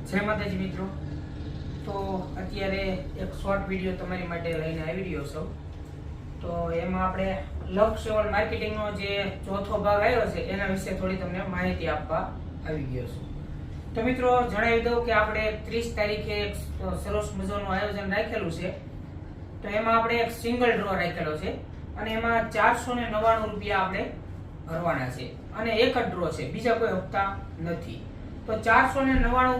જય માતાજી મિત્રો। તો અત્યારે એક શોર્ટ વિડીયો તમારી માટે લઈને આવી રહ્યો છું। તો એમાં આપણે લક્ષ સેવલ માર્કેટિંગનો જે ચોથો ભાગ આવ્યો છે એના વિશે થોડી તમને માહિતી આપવા આવી ગયો છું। તો મિત્રો જણાવી દઉં કે આપણે 30 તારીખે એક સરસ મજાનું આયોજન રાખેલું છે। તો એમાં આપણે એક સિંગલ ડ્રો રાખેલો છે અને એમાં 499 રૂપિયા આપણે ભરવાના છે અને એક જ ડ્રો છે, બીજા કોઈ હપ્તા નથી। તો 499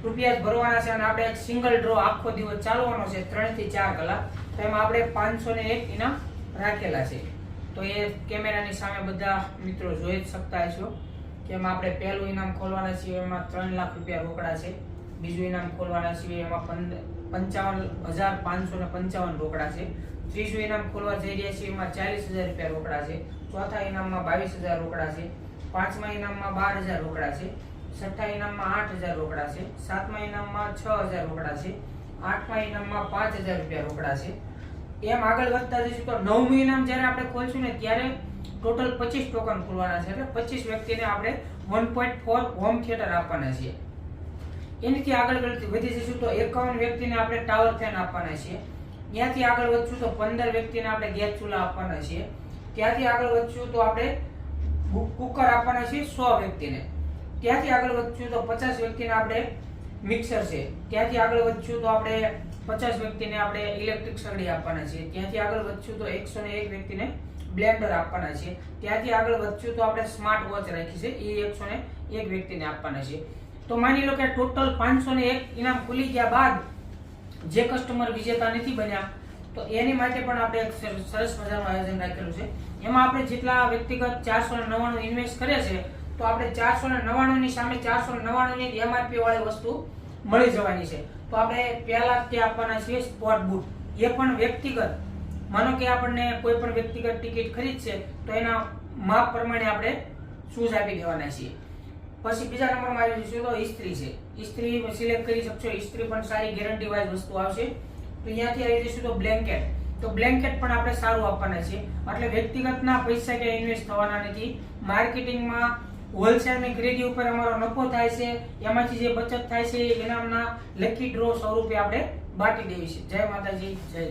રૂપિયા ભરવાના છે અને આપણે એક સિંગલ ડ્રો આખો દિવસ ચાલવાનો છે 3 થી 4 કલાક। તો એમાં આપણે 501 ઇનામ રાખેલા છે। તો એ કેમેરાની સામે બધા મિત્રો જોઈ જ શકતા હશો કે એમાં આપણે પહેલું ઇનામ ખોલવાના છીએ એમાં 3 લાખ રૂપિયા રોકડા છે, બીજું ઇનામ ખોલવાના છીએ એમાં 55,555 રોકડા છે, ત્રીજું ઇનામ ખોલવા જઈ રહ્યા છીએ એમાં 40,000 રૂપિયા રોકડા છે, ચોથા ઇનામમાં 22,000 રોકડા છે, પાંચમા ઇનામમાં 12,000 રોકડા છે, છઠ્ઠા ઇનામમાં 8,000 રોકડા છે, સાતમા ઇનામમાં 6,000 રોકડા છે, આઠમા ઇનામમાં 5,000 રૂપિયા રોકડા છે। એમ આગળ વધતા જઈશું તો નવમું ઇનામ જ્યારે આપણે ખોલશું ને ત્યારે ટોટલ 25 ટોકન ખોલવાના છે, એટલે 25 વ્યક્તિને આપણે 1.4 હોમ થિયેટર આપવાના છીએ। એનાથી આગળ વધી જઈશું તો 51 વ્યક્તિને આપણે ટાવર ફેન આપવાના છીએ। ત્યાંથી આગળ વધશું તો 15 વ્યક્તિને આપણે ગેસ ચૂલા આપવાના છીએ। ત્યાંથી આગળ વધશું તો આપણે કુકર આપવાના છીએ 100 વ્યક્તિને। ત્યાંથી આગળ વધશું તો 50 વ્યક્તિને આપણે મિક્સર છે। ત્યાંથી આગળ વધશું તો આપણે 50 વ્યક્તિને આપણે ઇલેક્ટ્રિક સગડી આપવાના છીએ। ત્યાંથી આગળ વધશું તો 101 વ્યક્તિને બ્લેન્ડર આપવાના છીએ। ત્યાંથી આગળ વધશું તો આપણે સ્માર્ટ વોચ રાખી છે, એ 101 વ્યક્તિને આપવાના છે। તો માની લો કે ટોટલ 501 ઇનામ ખુલી ગયા બાદ જે કસ્ટમર વિજેતા નથી બન્યા તો એની માટે પણ આપણે એક સરસ મજાનું આયોજન રાખેલું છે। એમાં આપણે જેટલા વ્યક્તિગત 499 ઇન્વેસ્ટ કરે છે તો આપણે 499 ની સામે 499 ની એમઆરપી વાળી વસ્તુ મળી જવાની છે। તો આપણે પહેલા તે આપવાના છે સ્પોર્ટ બૂટ, એ પણ વ્યક્તિગત, માનો કે આપણને કોઈ પણ વ્યક્તિગત ટિકિટ ખરીદશે તો એના માપ પ્રમાણે આપણે શૂઝ આપી દેવાના છીએ। પછી બીજા નંબરમાં આવી જઈશું તો ઇસ્ત્રી છે, ઇસ્ત્રી સિલેક્ટ કરી શકશો, ઇસ્ત્રી પણ સારી ગેરંટી વાઇઝ વસ્તુ આવશે। તો અહીંયાથી આવી જઈશું તો બ્લેન્કેટ, તો બ્લેન્કેટ પણ આપણે સારું આપવાના છે, એટલે વ્યક્તિગતના પૈસા કે ઇન્વેસ્ટ થવાના નથી। માર્કેટિંગમાં હોલસેલ ની ખરીદી ઉપર અમારો નફો થાય છે, એમાંથી જે બચત થાય છે ઇનામના લકી ડ્રો સ્વરૂપે આપણે બાટી દેવી છે। જય માતાજી, જય